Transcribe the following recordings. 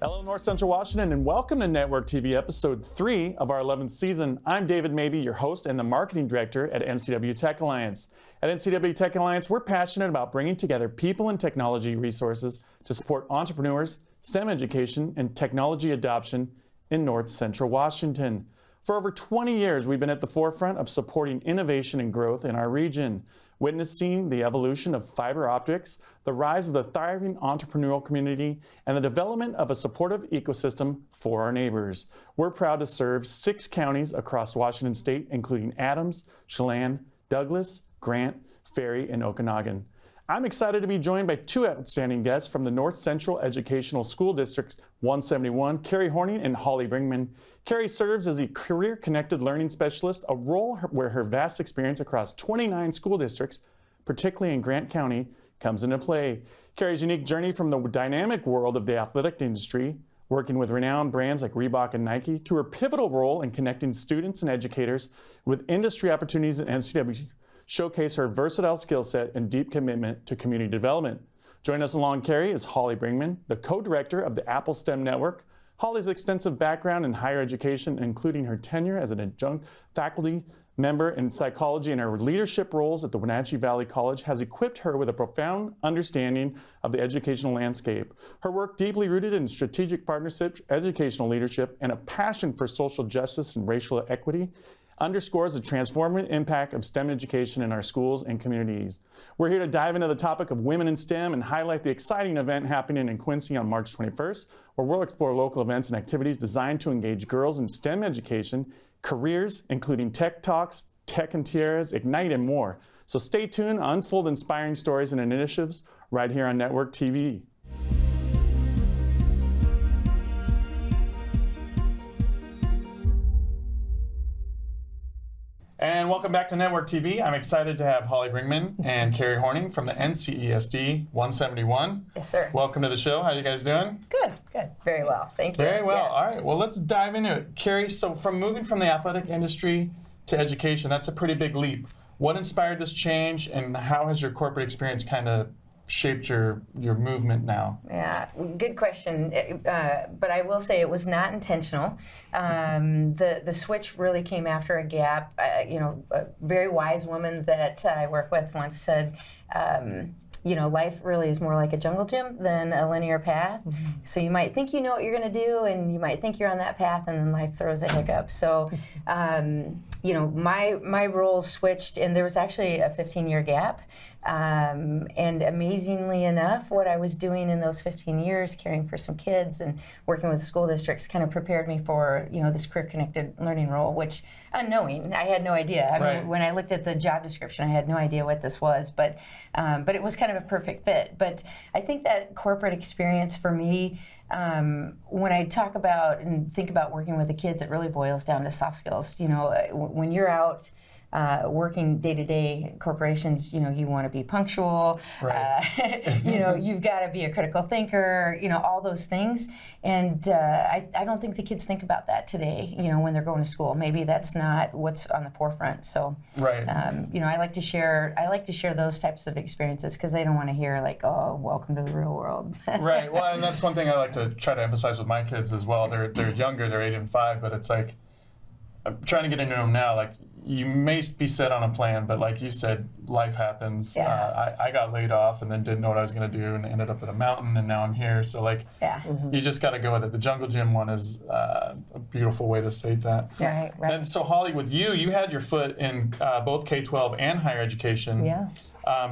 Hello, North Central Washington, and welcome to Network TV Episode 3 of our 11th season. I'm David Mabee, your host and the Marketing Director at NCW Tech Alliance. At NCW Tech Alliance, we're passionate about bringing together people and technology resources to support entrepreneurs, STEM education, and technology adoption in North Central Washington. For over 20 years, we've been at the forefront of supporting innovation and growth in our region, witnessing the evolution of fiber optics, the rise of the thriving entrepreneurial community, and the development of a supportive ecosystem for our neighbors. We're proud to serve 6 counties across Washington State, including Adams, Chelan, Douglas, Grant, Ferry, and Okanagan. I'm excited to be joined by 2 outstanding guests from the North Central Educational School District 171, Cari Horning and Holly Bringman. Cari serves as a career-connected learning specialist, a role where her vast experience across 29 school districts, particularly in Grant County, comes into play. Cari's unique journey from the dynamic world of the athletic industry, working with renowned brands like Reebok and Nike, to her pivotal role in connecting students and educators with industry opportunities at NCW, showcase her versatile skill set and deep commitment to community development. Joining us along Cari is Holly Bringman, the co-director of the Apple STEM Network. Holly's extensive background in higher education, including her tenure as an adjunct faculty member in psychology and her leadership roles at the Wenatchee Valley College, has equipped her with a profound understanding of the educational landscape. Her work, deeply rooted in strategic partnerships, educational leadership, and a passion for social justice and racial equity, underscores the transformative impact of STEM education in our schools and communities. We're here to dive into the topic of women in STEM and highlight the exciting event happening in Quincy on March 21st, where we'll explore local events and activities designed to engage girls in STEM education, careers, including tech talks, tech and Tiaras, Ignite, and more. So stay tuned, unfold inspiring stories and initiatives right here on Network TV. And welcome back to Network TV. I'm excited to have Holly Bringman and Cari Horning from the NCESD 171. Yes, sir. Welcome to the show. How are you guys doing? Good, good. Very well. Thank you. Very well. Yeah. All right. Well, let's dive into it. Cari, so from moving from the athletic industry to education, that's a pretty big leap. What inspired this change, and how has your corporate experience kind of shaped your movement now? Yeah, good question. But I will say it was not intentional. The switch really came after a gap. A very wise woman that I work with once said, life really is more like a jungle gym than a linear path. Mm-hmm. So you might think you know what you're going to do, and you might think you're on that path, and then life throws a hiccup. So, my roles switched, and there was actually a 15-year gap. And amazingly enough, what I was doing in those 15 years, caring for some kids and working with school districts, kind of prepared me for, this career-connected learning role, which, unknowing, I had no idea. I mean, when I looked at the job description, I had no idea what this was, but it was kind of a perfect fit. But I think that corporate experience for me, when I talk about and think about working with the kids, it really boils down to soft skills. When you're out working day-to-day corporations, you want to be punctual, right. You've got to be a critical thinker, all those things. And I don't think the kids think about that today, when they're going to school. Maybe that's not what's on the forefront. So, right. I like to share those types of experiences because they don't want to hear like, oh, welcome to the real world. Right. Well, and that's one thing I like to try to emphasize with my kids as well. They're younger, they're 8 and 5, but it's like, I'm trying to get into them now. Like, you may be set on a plan, but like you said, life happens. Yes. I got laid off and then didn't know what I was going to do and ended up at a mountain, and now I'm here. So like, You just got to go with it. The jungle gym one is a beautiful way to state that. Right. And so Holly, with you had your foot in both K-12 and higher education. Yeah.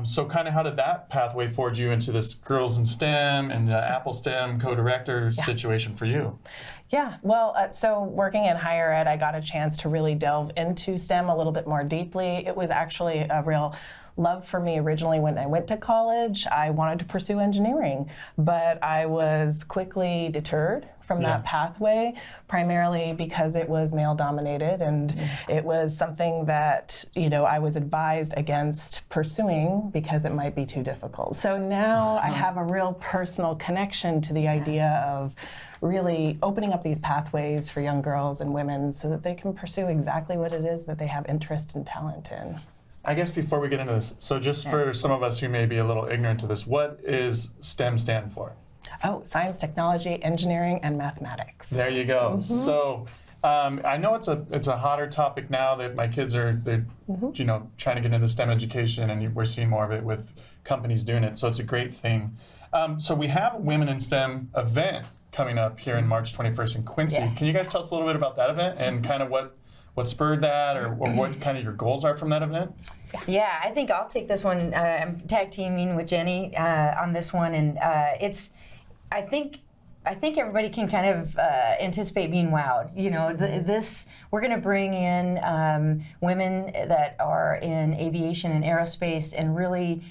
So kind of how did that pathway forge you into this Girls in STEM and the Apple STEM co-director situation for you? Yeah, well, so working in higher ed, I got a chance to really delve into STEM a little bit more deeply. It was actually a real love for me originally when I went to college. I wanted to pursue engineering, but I was quickly deterred from that pathway, primarily because it was male-dominated, and it was something that, I was advised against pursuing because it might be too difficult. So now I have a real personal connection to the idea of really opening up these pathways for young girls and women so that they can pursue exactly what it is that they have interest and talent in. I guess before we get into this, so just for some of us who may be a little ignorant to this, what is STEM stand for? Oh, science, technology, engineering, and mathematics. There you go. So I know it's a hotter topic now that my kids are trying to get into STEM education, and we're seeing more of it with companies doing it. So it's a great thing. So we have a Women in STEM event coming up here in March 21st in Quincy. Yeah. Can you guys tell us a little bit about that event and kind of what spurred that, or what kind of your goals are from that event? Yeah, I think I'll take this one. I'm tag teaming with Jenny on this one, and I think everybody can kind of anticipate being wowed. You know, we're going to bring in women that are in aviation and aerospace, and really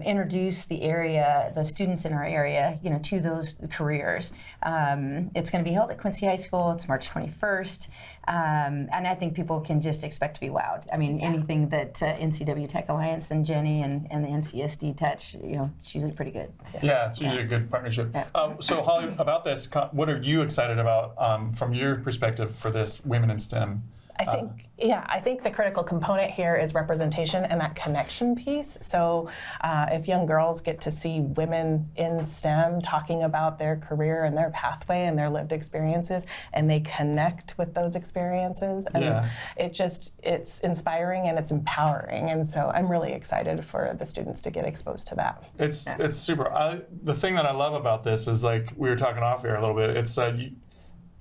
introduce the students in our area, to those careers. It's going to be held at Quincy High School. It's March 21st, and I think people can just expect to be wowed. I mean, anything that NCW Tech Alliance and Jenny and the NCSD touch, it's usually pretty good. Yeah, it's usually a good partnership. Yeah. So Holly, about this, what are you excited about from your perspective for this Women in STEM? I think the critical component here is representation and that connection piece. So if young girls get to see women in STEM talking about their career and their pathway and their lived experiences, and they connect with those experiences, and it's inspiring and it's empowering. And so I'm really excited for the students to get exposed to that. It's super. The thing that I love about this is, like we were talking off air a little bit, it's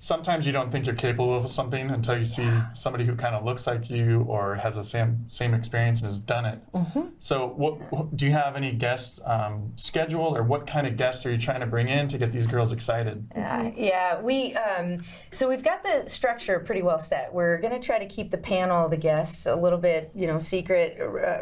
sometimes you don't think you're capable of something until you see somebody who kind of looks like you or has the same experience and has done it. So what do you have any guests scheduled, or what kind of guests are you trying to bring in to get these girls excited? So we've got the structure pretty well set. We're going to try to keep the panel, the guests, a little bit secret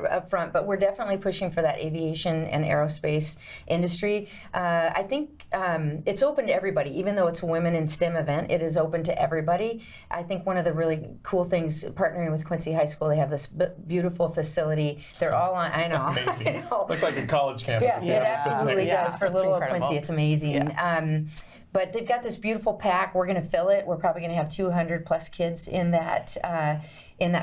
up front, but we're definitely pushing for that aviation and aerospace industry. I think it's open to everybody, even though it's a Women in STEM event. It is open to everybody. I think one of the really cool things, partnering with Quincy High School, they have this beautiful facility. They're all on, I know. Amazing. I know. Looks like a college campus. Yeah, it absolutely does. For little old Quincy, it's amazing. Yeah. But they've got this beautiful pack. We're going to fill it. We're probably going to have 200 plus kids in that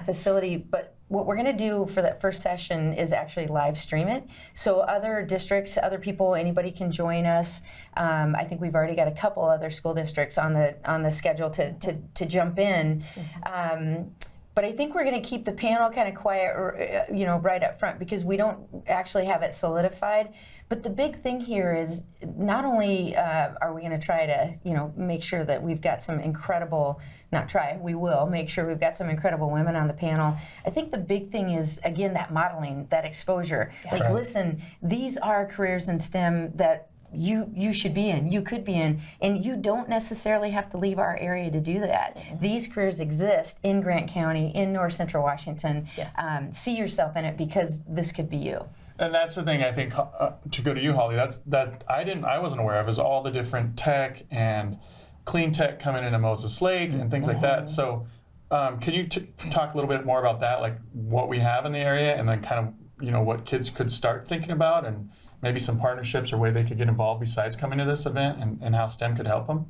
facility. But what we're going to do for that first session is actually live stream it. So other districts, other people, anybody can join us. I think we've already got a couple other school districts on the schedule to jump in. But I think we're going to keep the panel kind of quiet, right up front, because we don't actually have it solidified. But the big thing here is not only are we going to try to, make sure that we've got some incredible, we will make sure we've got some incredible women on the panel. I think the big thing is, again, that modeling, that exposure. Yeah. Listen, these are careers in STEM that you should be in, you could be in, and you don't necessarily have to leave our area to do that. These careers exist in Grant County, in North Central Washington. Yes. See yourself in it, because this could be you. And that's the thing, I think, to go to you, Holly, that I wasn't aware of, is all the different tech and clean tech coming into Moses Lake and things like that. So can you talk a little bit more about that, like what we have in the area, and then kind of, what kids could start thinking about, and maybe some partnerships or way they could get involved besides coming to this event, and how STEM could help them?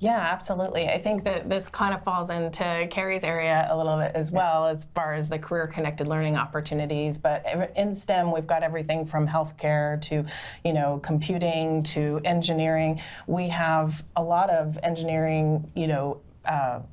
Yeah, absolutely. I think that this kind of falls into Cari's area a little bit as well, as far as the career-connected learning opportunities. But in STEM, we've got everything from healthcare to, computing to engineering. We have a lot of engineering,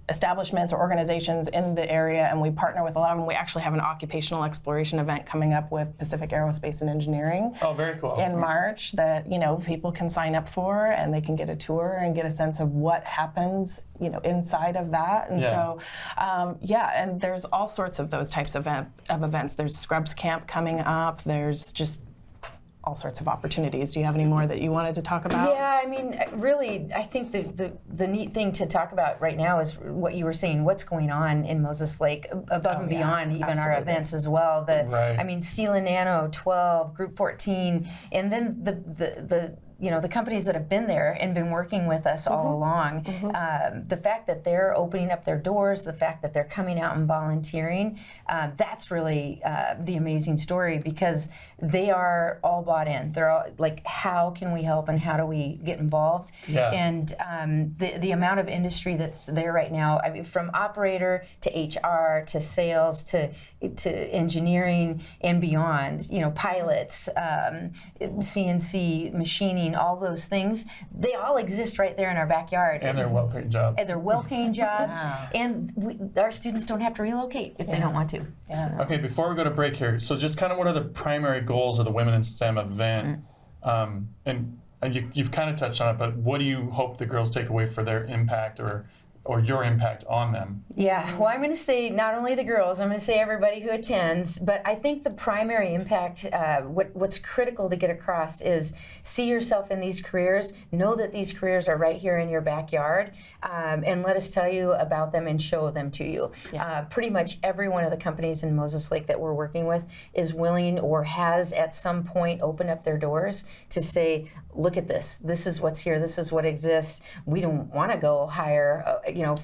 establishments or organizations in the area, and we partner with a lot of them. We actually have an occupational exploration event coming up with Pacific Aerospace and Engineering. Oh, very cool. In March, that people can sign up for, and they can get a tour and get a sense of what happens inside of that. And so and there's all sorts of those types of events. There's Scrubs Camp coming up. There's just all sorts of opportunities. Do you have any more that you wanted to talk about? Yeah, I mean, really, I think the neat thing to talk about right now is what you were saying, what's going on in Moses Lake, above and beyond even our events as well. I mean, Sela Nano, 12, Group 14, and then the companies that have been there and been working with us all along, the fact that they're opening up their doors, the fact that they're coming out and volunteering, that's really the amazing story, because they are all bought in. They're all like, how can we help and how do we get involved? Yeah. And the amount of industry that's there right now, I mean, from operator to HR to sales to engineering and beyond, pilots, CNC, machining, marketing, all those things, they all exist right there in our backyard. And they're well-paid jobs. And they're well-paying jobs, and our students don't have to relocate if they don't want to. Yeah. Okay, before we go to break here, so just kind of what are the primary goals of the Women in STEM event? And you've kind of touched on it, but what do you hope the girls take away for their impact or your impact on them? Yeah, well, I'm going to say not only the girls, I'm going to say everybody who attends, but I think the primary impact, what's critical to get across is see yourself in these careers, know that these careers are right here in your backyard, and let us tell you about them and show them to you. Pretty much every one of the companies in Moses Lake that we're working with is willing or has at some point opened up their doors to say, look at this. This is what's here. This is what exists. We don't want to go hire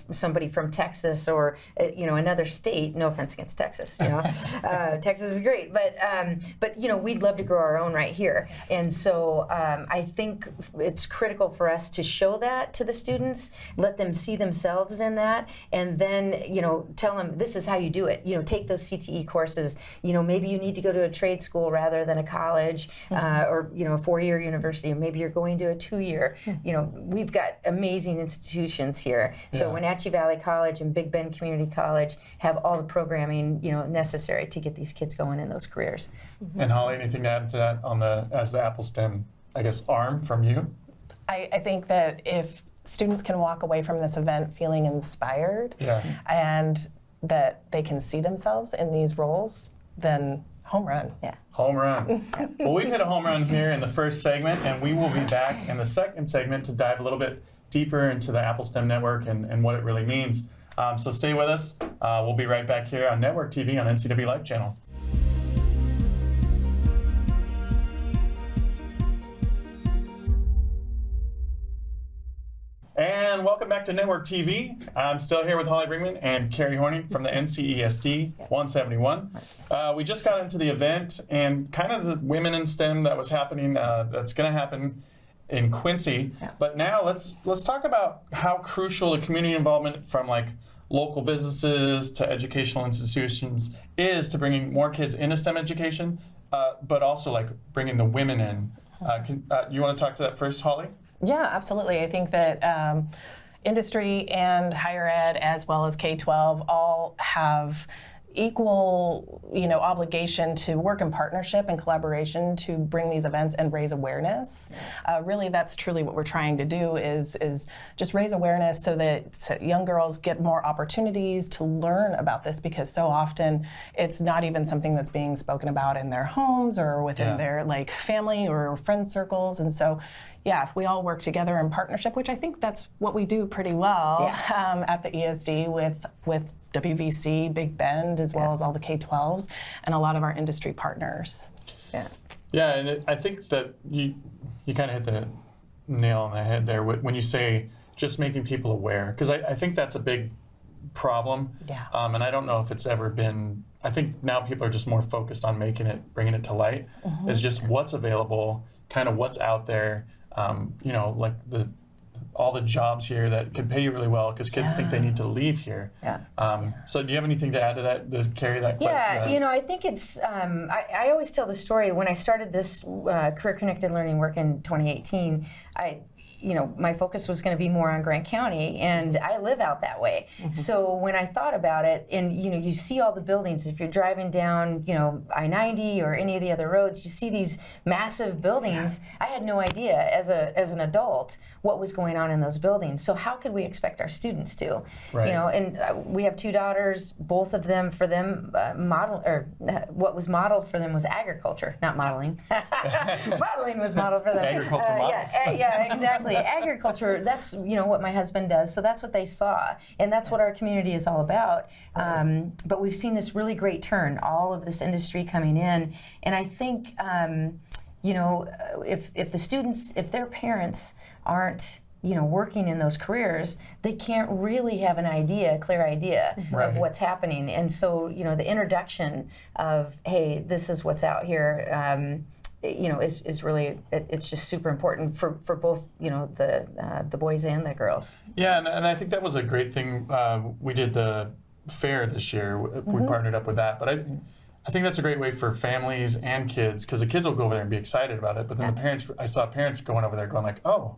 somebody from Texas or another state. No offense against Texas. Texas is great, but we'd love to grow our own right here. And so I think it's critical for us to show that to the students, let them see themselves in that, and then tell them this is how you do it. Take those CTE courses. Maybe you need to go to a trade school rather than a college, or a 4-year university. Maybe you're going to a 2-year. We've got amazing institutions here. So Wenatchee Valley College and Big Bend Community College have all the programming necessary to get these kids going in those careers. And Holly, anything to add to that as the Apple STEM, I guess, arm from you? I think that if students can walk away from this event feeling inspired and that they can see themselves in these roles, then home run. Yeah. Home run. Well, we've hit a home run here in the first segment, and we will be back in the second segment to dive a little bit deeper into the Apple STEM Network and what it really means. So stay with us. We'll be right back here on Network TV on NCW Life Channel. And welcome back to Network TV. I'm still here with Holly Bringman and Cari Horning from the NCESD 171. We just got into the event and kind of the Women in STEM that was happening, that's going to happen in Quincy. But now let's talk about how crucial the community involvement from local businesses to educational institutions is to bringing more kids into STEM education, but also bringing the women in. You want to talk to that first, Holly? Yeah, absolutely. I think that industry and higher ed, as well as K-12, all have equal, obligation to work in partnership and collaboration to bring these events and raise awareness. Really, that's truly what we're trying to do is just raise awareness so that young girls get more opportunities to learn about this, because so often it's not even something that's being spoken about in their homes or within their family or friend circles. And so, if we all work together in partnership, which I think that's what we do pretty well at the ESD with WVC, Big Bend, as well as all the K-12s and a lot of our industry partners. Yeah, and I think that you kind of hit the nail on the head there when you say just making people aware, because I think that's a big problem. And I don't know if it's ever been, I think now people are just more focused on bringing it to light. It's just what's available, kind of what's out there, all the jobs here that could pay you really well, because kids think they need to leave here. So do you have anything to add to that, to carry that question? I think it's, I always tell the story, when I started this career connected learning work in 2018, my focus was going to be more on Grant County, and I live out that way. So when I thought about it, and you see all the buildings, if you're driving down, I-90 or any of the other roads, you see these massive buildings. I had no idea as an adult what was going on in those buildings. So how could we expect our students to? And we have 2 daughters. Both of them, for them, what was modeled for them was agriculture, not modeling. Modeling was modeled for them. Agriculture models. Yeah, exactly. Agriculture, that's what my husband does, so that's what they saw, and that's what our community is all about. But we've seen this really great turn, all of this industry coming in, and I think if the students, if their parents aren't working in those careers, they can't really have a clear idea of what's happening. And so the introduction of, hey, this is what's out here, is really, it's just super important for both, the boys and the girls. Yeah, and I think that was a great thing. We did the fair this year. We partnered up with that. But I think that's a great way for families and kids, because the kids will go over there and be excited about it, but then the parents, I saw parents going over there going like, oh,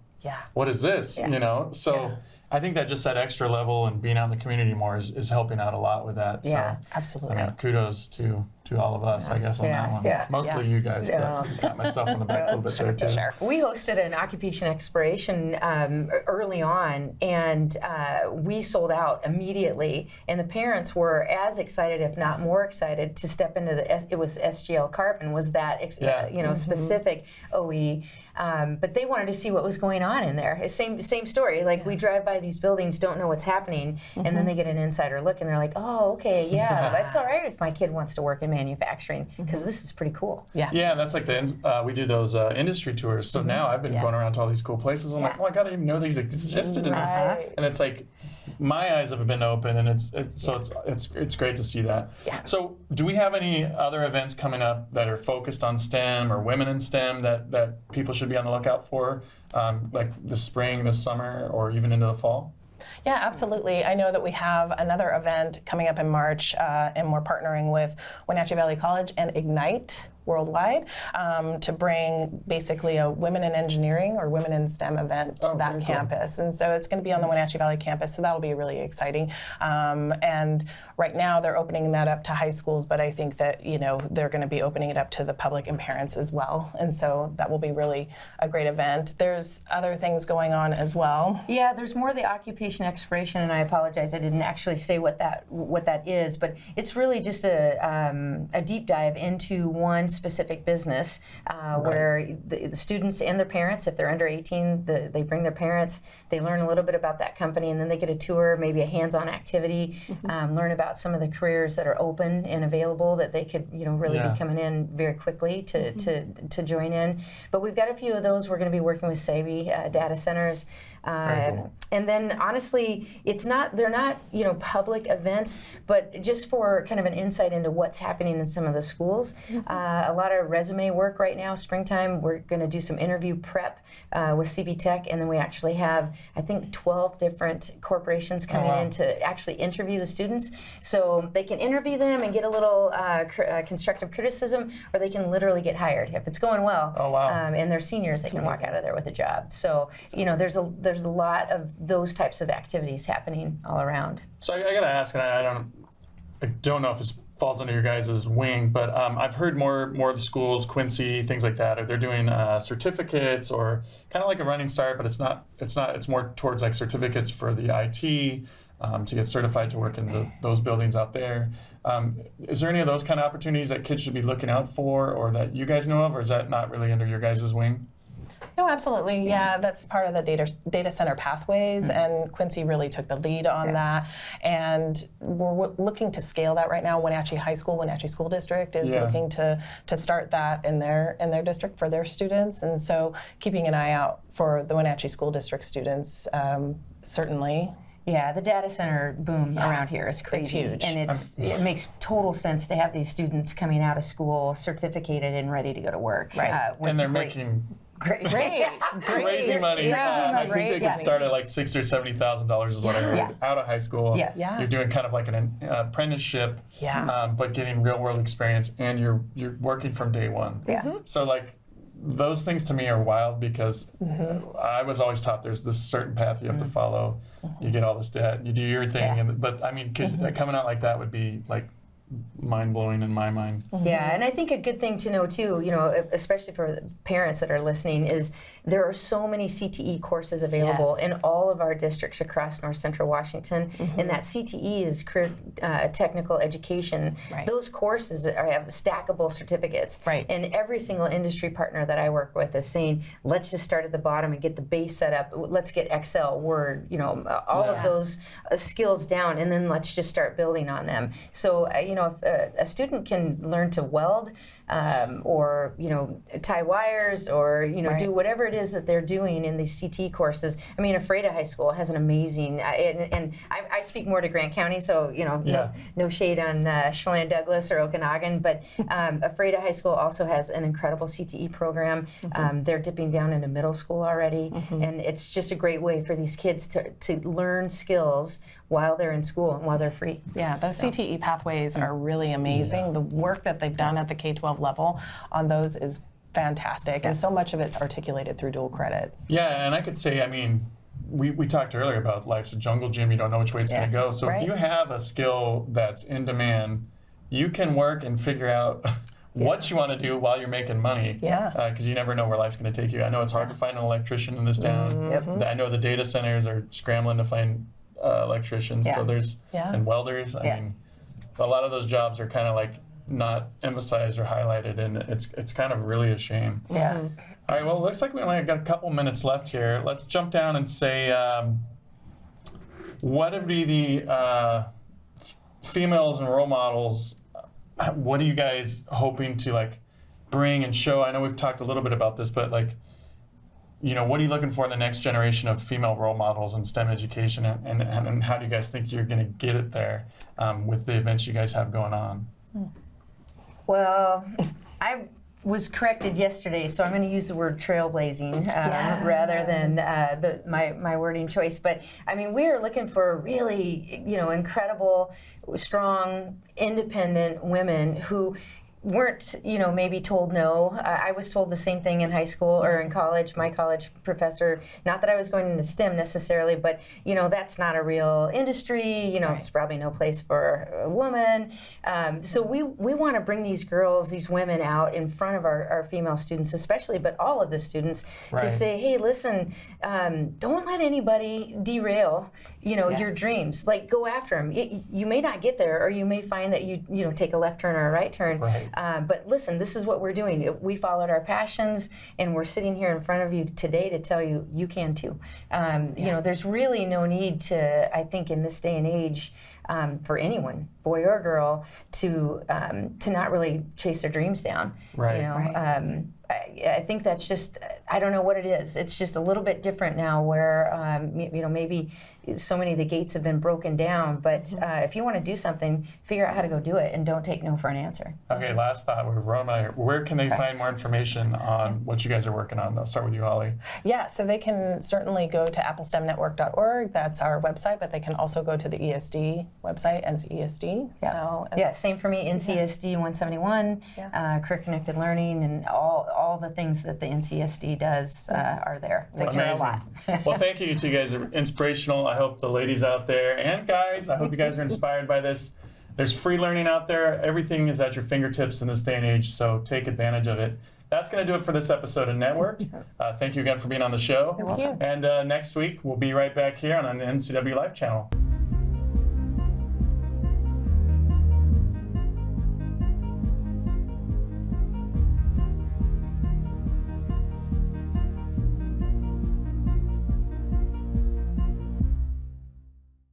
what is this? You know, so I think that just that extra level and being out in the community more is helping out a lot with that. Yeah, so, absolutely. I mean, kudos to all of us, I guess, on that one. Mostly you guys, but pat myself on the back a little bit there too. Sure. We hosted an occupation exploration early on, and we sold out immediately. And the parents were as excited, if not more excited, to step into it was SGL Carbon, was that specific OE. But they wanted to see what was going on in there. Same story. Like we drive by these buildings, don't know what's happening, and then they get an insider look, and they're like, "Oh, okay, that's all right if my kid wants to work in manufacturing, because this is pretty cool." Yeah, that's like we do those industry tours. So now I've been going around to all these cool places. I'm like, oh, I didn't even know these existed in this. And it's like my eyes have been open, and it's great to see that. Yeah. So do we have any other events coming up that are focused on STEM or women in STEM that people should be on the lookout for, like this spring, this summer, or even into the fall? Yeah, absolutely. I know that we have another event coming up in March, and we're partnering with Wenatchee Valley College and Ignite Worldwide to bring basically a Women in Engineering or Women in STEM event to that campus. And so it's going to be on the Wenatchee Valley campus, so that'll be really exciting. And right now they're opening that up to high schools, but I think that, they're going to be opening it up to the public and parents as well. And so that will be really a great event. There's other things going on as well. Yeah, there's more of the occupation exploration, and I apologize, I didn't actually say what that is, but it's really just a deep dive into one specific business where the students and their parents, if they're under 18, they bring their parents, they learn a little bit about that company, and then they get a tour, maybe a hands-on activity, learn about some of the careers that are open and available that they could really be coming in very quickly to join in. But we've got a few of those. We're going to be working with Mabee data centers. Cool. And then honestly, they're not public events, but just for kind of an insight into what's happening in some of the schools. A lot of resume work right now, springtime. We're going to do some interview prep with CB Tech, and then we actually have, I think, 12 different corporations coming in to actually interview the students. So they can interview them and get a little constructive criticism, or they can literally get hired. If it's going well, and they're seniors, they can walk out of there with a job. So, there's a lot of those types of activities happening all around. So I got to ask, and I don't know if this falls under your guys' wing, but I've heard more of the schools, Quincy, things like that, they're doing certificates, or kind of like a running start, but it's more towards like certificates for the IT, to get certified to work in those buildings out there. Is there any of those kind of opportunities that kids should be looking out for, or that you guys know of, or is that not really under your guys' wing? No, absolutely. Yeah, that's part of the data center pathways, and Quincy really took the lead on that. And we're looking to scale that right now. Wenatchee High School, Wenatchee School District is looking to start that in their district for their students, and so keeping an eye out for the Wenatchee School District students, certainly. Yeah, the data center boom around here is crazy. It's huge. And it makes total sense to have these students coming out of school certificated and ready to go to work. Right. And they're making crazy money. I think they could start at like $60,000 or $70,000 is what I heard out of high school. You're doing kind of like an apprenticeship, but getting real world experience, and you're working from day one. So like those things to me are wild, because I was always taught there's this certain path you have to follow. You get all this debt, you do your thing, but I mean, coming out like that would be like mind-blowing in my mind. Yeah, and I think a good thing to know too, especially for the parents that are listening, is there are so many CTE courses available in all of our districts across North Central Washington, and that CTE is career technical education. Those courses have stackable certificates, and every single industry partner that I work with is saying, let's just start at the bottom and get the base set up. Let's get Excel, Word, all of those skills down, and then let's just start building on them. So, if a student can learn to weld, or tie wires, or do whatever it is that they're doing in these CT courses. I mean, Ephrata High School has an amazing, and I speak more to Grant County, so no shade on Chelan Douglas or Okanagan, but Ephrata High School also has an incredible CTE program. They're dipping down into middle school already, and it's just a great way for these kids to learn skills while they're in school and while they're free. Yeah, those CTE pathways are really amazing. The work that they've done at the K-12 level on those is fantastic, and so much of it's articulated through dual credit. Yeah, and I could say, I mean, we talked earlier about life's a jungle gym. You don't know which way it's going to go. So if you have a skill that's in demand, you can work and figure out what you want to do while you're making money. Because you never know where life's going to take you. I know it's hard to find an electrician in this town. I know the data centers are scrambling to find electricians. So there's and welders. I mean, a lot of those jobs are kind of like not emphasized or highlighted, and it's kind of really a shame. All right, well, it looks like we only got a couple minutes left here. Let's jump down and say, what would be the females and role models? What are you guys hoping to like bring and show? I know we've talked a little bit about this, but like, you know, what are you looking for in the next generation of female role models in STEM education, and how do you guys think you're going to get it there with the events you guys have going on? Well, I was corrected yesterday, so I'm going to use the word trailblazing rather than my wording choice. But I mean, we are looking for really, incredible, strong, independent women who weren't, maybe told no. I was told the same thing in high school or in college. My college professor, not that I was going into STEM necessarily, but, that's not a real industry. There's probably no place for a woman. So we want to bring these girls, these women out in front of our female students especially, but all of the students to say, hey, listen, don't let anybody derail, your dreams. Like, go after them. You may not get there, or you may find that you take a left turn or a right turn. But listen, this is what we're doing. We followed our passions, and we're sitting here in front of you today to tell you you can too. There's really no need to, I think, in this day and age, for anyone, boy or girl, to not really chase their dreams down. I think that's just, I don't know what it is. It's just a little bit different now where, maybe so many of the gates have been broken down, but if you want to do something, figure out how to go do it and don't take no for an answer. Okay, last thought. We're running out of here. Where can they find more information on what you guys are working on? I'll start with you, Holly. Yeah, so they can certainly go to applestemnetwork.org. That's our website, but they can also go to the ESD website, NCESD. Same for me, NCSD 171, Career Connected Learning, and all the things that the NCSD does are there. They care a lot. Well, thank you. You two guys are inspirational. I hope the ladies out there and guys, I hope you guys are inspired by this. There's free learning out there. Everything is at your fingertips in this day and age, so take advantage of it. That's going to do it for this episode of Network. Thank you again for being on the show. Thank you. And next week, we'll be right back here on the NCW Live channel.